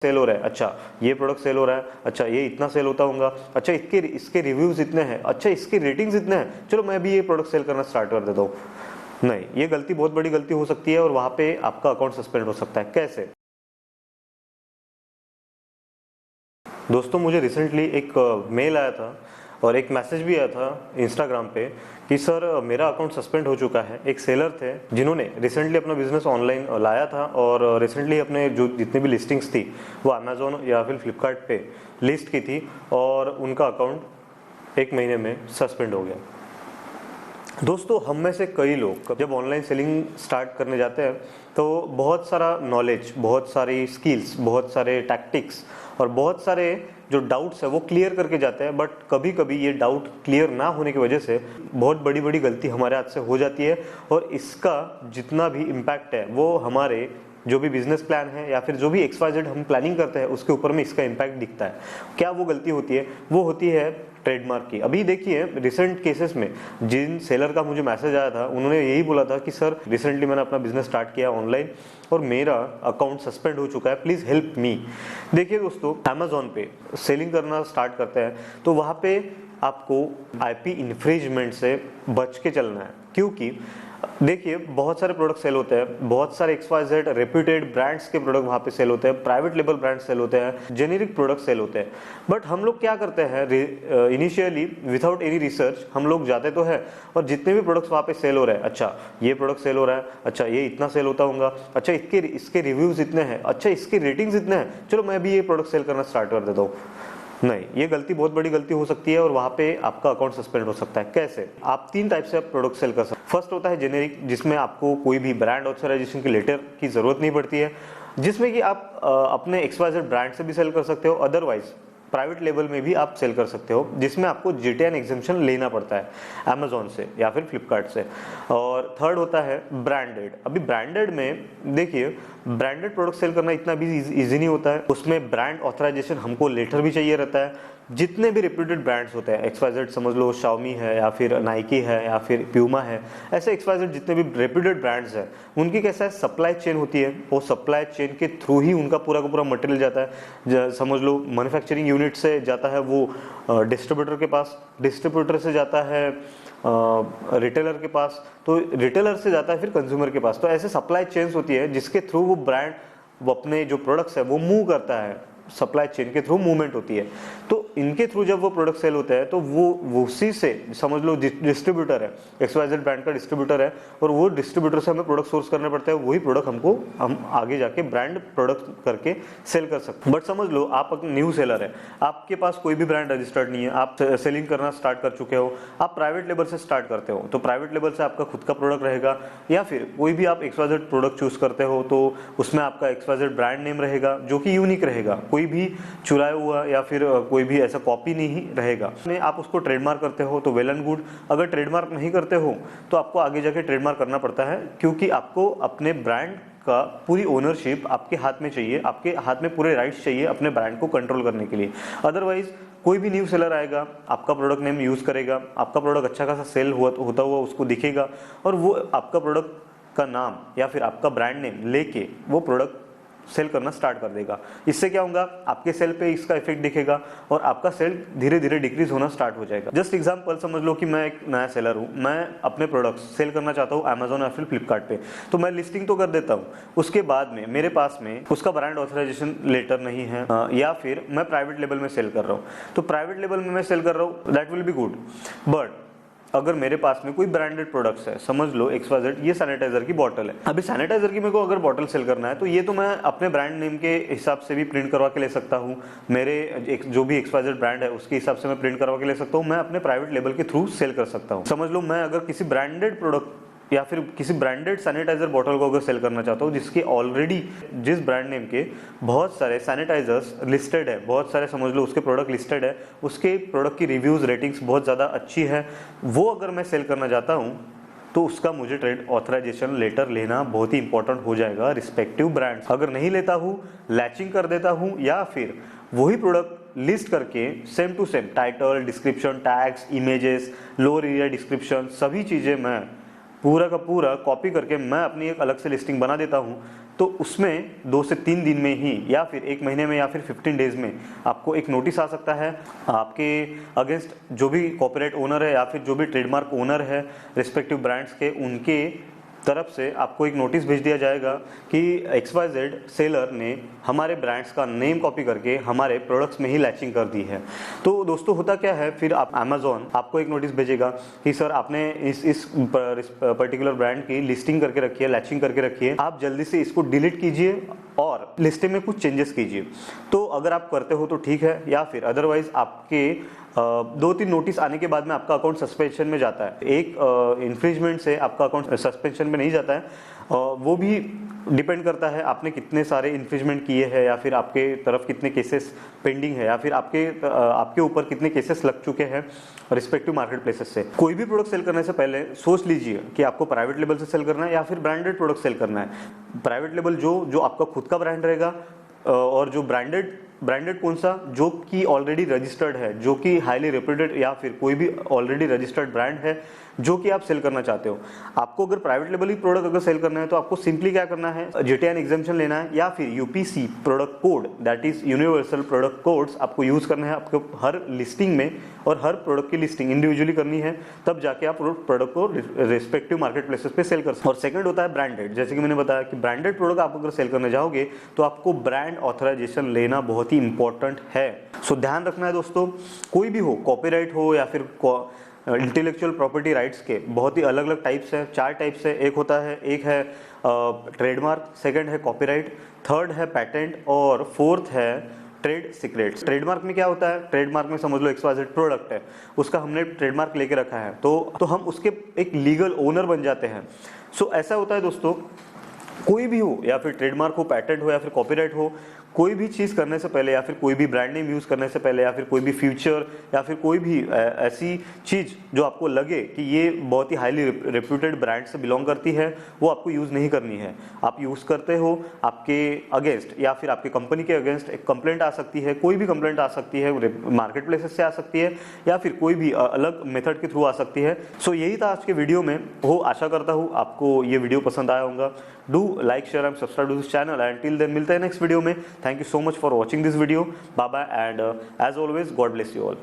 Cell हो रहा है, अच्छा ये प्रोडक्ट सेल हो रहा है, अच्छा ये इतना सेल होता होगा, अच्छा इसके रिव्यूज इतने हैं, अच्छा इसके रेटिंग्स इतने हैं, चलो मैं भी ये प्रोडक्ट सेल करना स्टार्ट कर देता हूँ। नहीं, ये गलती बहुत बड़ी गलती हो सकती है और वहां पे आपका अकाउंट सस्पेंड हो सकता है। कैसे? दोस्तों, मुझे रिसेंटली एक मेल आया था और एक मैसेज भी आया था इंस्टाग्राम पे कि सर मेरा अकाउंट सस्पेंड हो चुका है। एक सेलर थे जिन्होंने रिसेंटली अपना बिजनेस ऑनलाइन लाया था और रिसेंटली अपने जो जितनी भी लिस्टिंग्स थी वो अमेजोन या फिर फ्लिपकार्ट पे लिस्ट की थी और उनका अकाउंट 1 महीने में सस्पेंड हो गया। दोस्तों, हम में से कई लोग जब ऑनलाइन सेलिंग स्टार्ट करने जाते हैं तो बहुत सारा नॉलेज, बहुत सारी स्किल्स, बहुत सारे टैक्टिक्स और बहुत सारे जो डाउट्स है वो क्लियर करके जाते हैं। बट कभी कभी ये डाउट क्लियर ना होने की वजह से बहुत बड़ी बड़ी गलती हमारे हाथ से हो जाती है और इसका जितना भी इम्पैक्ट है वो हमारे जो भी बिजनेस प्लान है या फिर जो भी XYZ हम प्लानिंग करते हैं उसके ऊपर में इसका इम्पैक्ट दिखता है। क्या वो गलती होती है? वो होती है ट्रेडमार्क की। अभी देखिए, रिसेंट केसेस में जिन सेलर का मुझे मैसेज आया था उन्होंने यही बोला था कि सर रिसेंटली मैंने अपना बिजनेस स्टार्ट किया ऑनलाइन और मेरा अकाउंट सस्पेंड हो चुका है, प्लीज हेल्प मी। देखिए दोस्तों, अमेजोन पे सेलिंग करना स्टार्ट करते हैं तो वहां पे आपको IP इन्फ्रिंजमेंट से बच के चलना है, क्योंकि देखिए बहुत सारे प्रोडक्ट सेल होते हैं, बहुत सारे XYZ रेप्यूटेड ब्रांड्स के प्रोडक्ट वहां पे सेल होते हैं, प्राइवेट लेबल ब्रांड सेल होते हैं, जेनेरिक प्रोडक्ट सेल होते हैं। बट हम लोग क्या करते हैं, इनिशियली विदाउट एनी रिसर्च हम लोग जाते तो है और जितने भी प्रोडक्ट्स वहां पे सेल हो रहे हैं, अच्छा ये प्रोडक्ट सेल हो रहा है, अच्छा ये इतना सेल होता होगा, अच्छा इसके रिव्यूज इतने हैं, अच्छा इसके रेटिंग्स इतने हैं, चलो मैं भी ये प्रोडक्ट सेल करना स्टार्ट कर देता हूँ। नहीं, ये गलती बहुत बड़ी गलती हो सकती है और वहां पे आपका अकाउंट सस्पेंड हो सकता है। कैसे? आप 3 टाइप से प्रोडक्ट सेल कर सकते हैं। फर्स्ट होता है जेनेरिक, जिसमें आपको कोई भी ब्रांड ऑथराइजेशन की लेटर की जरूरत नहीं पड़ती है, जिसमें कि आप अपने XYZ ब्रांड से भी सेल कर सकते हो, अदरवाइज प्राइवेट लेवल में भी आप सेल कर सकते हो, जिसमें आपको GTN एग्जेम्पशन लेना पड़ता है अमेजोन से या फिर फ्लिपकार्ट से। और थर्ड होता है ब्रांडेड। अभी ब्रांडेड में देखिए, ब्रांडेड प्रोडक्ट सेल करना इतना भी इजी नहीं होता है, उसमें ब्रांड ऑथराइजेशन हमको लेटर भी चाहिए रहता है। जितने भी रेप्यूटेड ब्रांड्स होते हैं, XYZ समझ लो Xiaomi है या फिर नाइकी है या फिर प्यूमा है, ऐसे XYZ जितने भी रेप्यूटेड ब्रांड्स हैं उनकी कैसा है, सप्लाई चेन होती है, वो सप्लाई चेन के थ्रू ही उनका पूरा का पूरा मटेरियल जाता है। समझ लो मैन्युफैक्चरिंग यूनिट से जाता है वो डिस्ट्रीब्यूटर के पास, डिस्ट्रीब्यूटर से जाता है रिटेलर के पास, तो रिटेलर से जाता है फिर कंज्यूमर के पास। तो ऐसे सप्लाई चेन्स होती है जिसके थ्रू वो ब्रांड वो अपने जो प्रोडक्ट्स है वो मूव करता है, सप्लाई चेन के थ्रू मूवमेंट होती है। तो इनके थ्रू जब वो प्रोडक्ट सेल होता है तो वो उसी से समझ लो डिस्ट्रीब्यूटर है, XYZ ब्रांड का डिस्ट्रीब्यूटर है और वो डिस्ट्रीब्यूटर से हमें प्रोडक्ट सोर्स करने पड़ते हैं, वही प्रोडक्ट हम आगे जाके ब्रांड प्रोडक्ट करके सेल कर सकते हैं। बट समझ लो आप न्यू सेलर है, आपके पास कोई भी ब्रांड रजिस्टर्ड नहीं है, आप सेलिंग करना स्टार्ट कर चुके हो, आप प्राइवेट लेबल से स्टार्ट करते हो, तो प्राइवेट लेबल से आपका खुद का प्रोडक्ट रहेगा या फिर कोई भी आप XYZ प्रोडक्ट चूज करते हो तो उसमें आपका XYZ ब्रांड नेम रहेगा जो कि यूनिक रहेगा, कोई भी चुराया हुआ या फिर कोई भी ऐसा कॉपी नहीं रहेगा। आप उसको ट्रेडमार्क करते हो तो वेल एंड गुड, अगर ट्रेडमार्क नहीं करते हो तो आपको आगे जाके ट्रेडमार्क करना पड़ता है, क्योंकि आपको अपने ब्रांड का पूरी ओनरशिप आपके हाथ में चाहिए, आपके हाथ में पूरे राइट्स चाहिए अपने ब्रांड को कंट्रोल करने के लिए। अदरवाइज कोई भी न्यू सेलर आएगा, आपका प्रोडक्ट नेम यूज करेगा, आपका प्रोडक्ट अच्छा खासा सेल होता हुआ उसको दिखेगा और वो आपका प्रोडक्ट का नाम या फिर आपका ब्रांड नेम लेके वो प्रोडक्ट सेल करना स्टार्ट कर देगा। इससे क्या होगा, आपके सेल पे इसका इफेक्ट दिखेगा और आपका सेल धीरे धीरे डिक्रीज होना स्टार्ट हो जाएगा। जस्ट एग्जांपल समझ लो कि मैं एक नया सेलर हूं, मैं अपने प्रोडक्ट्स सेल करना चाहता हूं अमेजोन या फिर फ्लिपकार्ट पे, तो मैं लिस्टिंग तो कर देता हूं, उसके बाद में मेरे पास में उसका ब्रांड ऑथराइजेशन लेटर नहीं है या फिर मैं प्राइवेट लेवल में सेल कर रहा हूं। तो प्राइवेट लेवल में मैं सेल कर रहा हूं, that will be good. But अगर मेरे पास में कोई ब्रांडेड प्रोडक्ट्स है, समझ लो XYZ ये सैनिटाइजर की बोतल है, अभी सैनिटाइजर की मेरे को अगर बोतल सेल करना है तो ये तो मैं अपने ब्रांड नेम के हिसाब से भी प्रिंट करवा के ले सकता हूँ, मेरे जो भी XYZ ब्रांड है उसके हिसाब से मैं प्रिंट करवा के ले सकता हूँ, मैं अपने प्राइवेट लेबल के थ्रू सेल कर सकता हूँ। समझ लो मैं अगर किसी ब्रांडेड प्रोडक्ट या फिर किसी ब्रांडेड सैनिटाइजर बॉटल को अगर सेल करना चाहता हूँ जिसके ऑलरेडी जिस ब्रांड नेम के बहुत सारे सैनिटाइजर्स लिस्टेड है, बहुत सारे समझ लो उसके प्रोडक्ट लिस्टेड है, उसके प्रोडक्ट की रिव्यूज रेटिंग्स बहुत ज़्यादा अच्छी है, वो अगर मैं सेल करना चाहता हूँ तो उसका मुझे ट्रेड ऑथराइजेशन लेटर लेना बहुत ही इंपॉर्टेंट हो जाएगा रिस्पेक्टिव ब्रांड। अगर नहीं लेता हूँ, लैचिंग कर देता हूँ या फिर वही प्रोडक्ट लिस्ट करके same to same title, description, tags, images, lower area description, सभी चीज़ें मैं पूरा का पूरा कॉपी करके मैं अपनी एक अलग से लिस्टिंग बना देता हूँ, तो उसमें 2 से 3 दिन में ही या फिर 1 महीने में या फिर 15 डेज में आपको एक नोटिस आ सकता है। आपके अगेंस्ट जो भी कॉपीराइट ओनर है या फिर जो भी ट्रेडमार्क ओनर है रिस्पेक्टिव ब्रांड्स के, उनके तरफ से आपको एक नोटिस भेज दिया जाएगा कि XYZ सेलर ने हमारे ब्रांड्स का नेम कॉपी करके हमारे प्रोडक्ट्स में ही लैचिंग कर दी है। तो दोस्तों होता क्या है, फिर आप अमेज़ॉन आपको एक नोटिस भेजेगा कि सर आपने इस पर्टिकुलर ब्रांड की लिस्टिंग करके रखी है, लैचिंग करके रखी है, आप जल्दी से इसको डिलीट कीजिए और लिस्टिंग में कुछ चेंजेस कीजिए। तो अगर आप करते हो तो ठीक है, या फिर अदरवाइज आपके 2-3 नोटिस आने के बाद में आपका अकाउंट सस्पेंशन में जाता है। एक इन्फ्रिंजमेंट से आपका अकाउंट सस्पेंशन में नहीं जाता है, वो भी डिपेंड करता है आपने कितने सारे इन्फ्रिंजमेंट किए हैं या फिर आपके तरफ कितने केसेस पेंडिंग है या फिर आपके ऊपर कितने केसेस लग चुके हैं रिस्पेक्टिव मार्केट प्लेसेस से। कोई भी प्रोडक्ट सेल करने से पहले सोच लीजिए कि आपको प्राइवेट लेबल से सेल करना है या फिर ब्रांडेड प्रोडक्ट सेल करना है। प्राइवेट लेबल जो आपका खुद का ब्रांड रहेगा, और जो ब्रांडेड कौन सा, जो कि ऑलरेडी रजिस्टर्ड है, जो कि हाईली रेप्यूटेड या फिर कोई भी ऑलरेडी रजिस्टर्ड ब्रांड है जो कि आप सेल करना चाहते हो। आपको अगर प्राइवेट लेबल ही प्रोडक्ट अगर सेल करना है तो आपको सिंपली क्या करना है, JTN एग्जाम्पशन लेना है या फिर UPC product code, that is universal product codes आपको यूज करना है आपको हर लिस्टिंग में, और हर प्रोडक्ट की लिस्टिंग इंडिविजुअली करनी है, तब जाके आप प्रोडक्ट को रिस्पेक्टिव मार्केट प्लेसेस पे सेल कर सकते। और सेकंड होता है ब्रांडेड। जैसे कि मैंने बताया कि ब्रांडेड प्रोडक्ट आप अगर सेल करने जाओगे तो आपको ब्रांड ऑथराइजेशन लेना बहुत ही इंपॉर्टेंट है। सो ध्यान रखना है दोस्तों, कोई भी हो, कॉपीराइट हो या फिर इंटेलेक्चुअल प्रॉपर्टी राइट्स के बहुत ही अलग अलग टाइप्स है, 4 टाइप्स है। एक है ट्रेडमार्क, सेकंड है कॉपीराइट, थर्ड है पैटेंट और फोर्थ है ट्रेड सीक्रेट्स। ट्रेडमार्क में क्या होता है, ट्रेडमार्क में समझ लो XYZ प्रोडक्ट है, उसका हमने ट्रेडमार्क लेके रखा है, तो हम उसके एक लीगल ओनर बन जाते हैं। सो ऐसा होता है दोस्तों, कोई भी हो, या फिर ट्रेडमार्क हो, पैटेंट हो या फिर कॉपीराइट हो, कोई भी चीज़ करने से पहले या फिर कोई भी ब्रांड नेम यूज़ करने से पहले या फिर कोई भी फ्यूचर या फिर कोई भी ऐसी चीज़ जो आपको लगे कि ये बहुत ही हाईली रेप्यूटेड ब्रांड से बिलोंग करती है, वो आपको यूज़ नहीं करनी है। आप यूज़ करते हो, आपके अगेंस्ट या फिर आपके कंपनी के अगेंस्ट एक कंप्लेंट आ सकती है, कोई भी कंप्लेंट आ सकती है, मार्केट प्लेसेस से आ सकती है या फिर कोई भी अलग मेथड के थ्रू आ सकती है। सो यही था आज के वीडियो में। आशा करता हूँ आपको ये वीडियो पसंद आया होगा। Do like, share and subscribe to this channel, and till then मिलते हैं नेक्स्ट वीडियो में। Thank you so much for watching this video. Bye bye, and as always, God bless you all.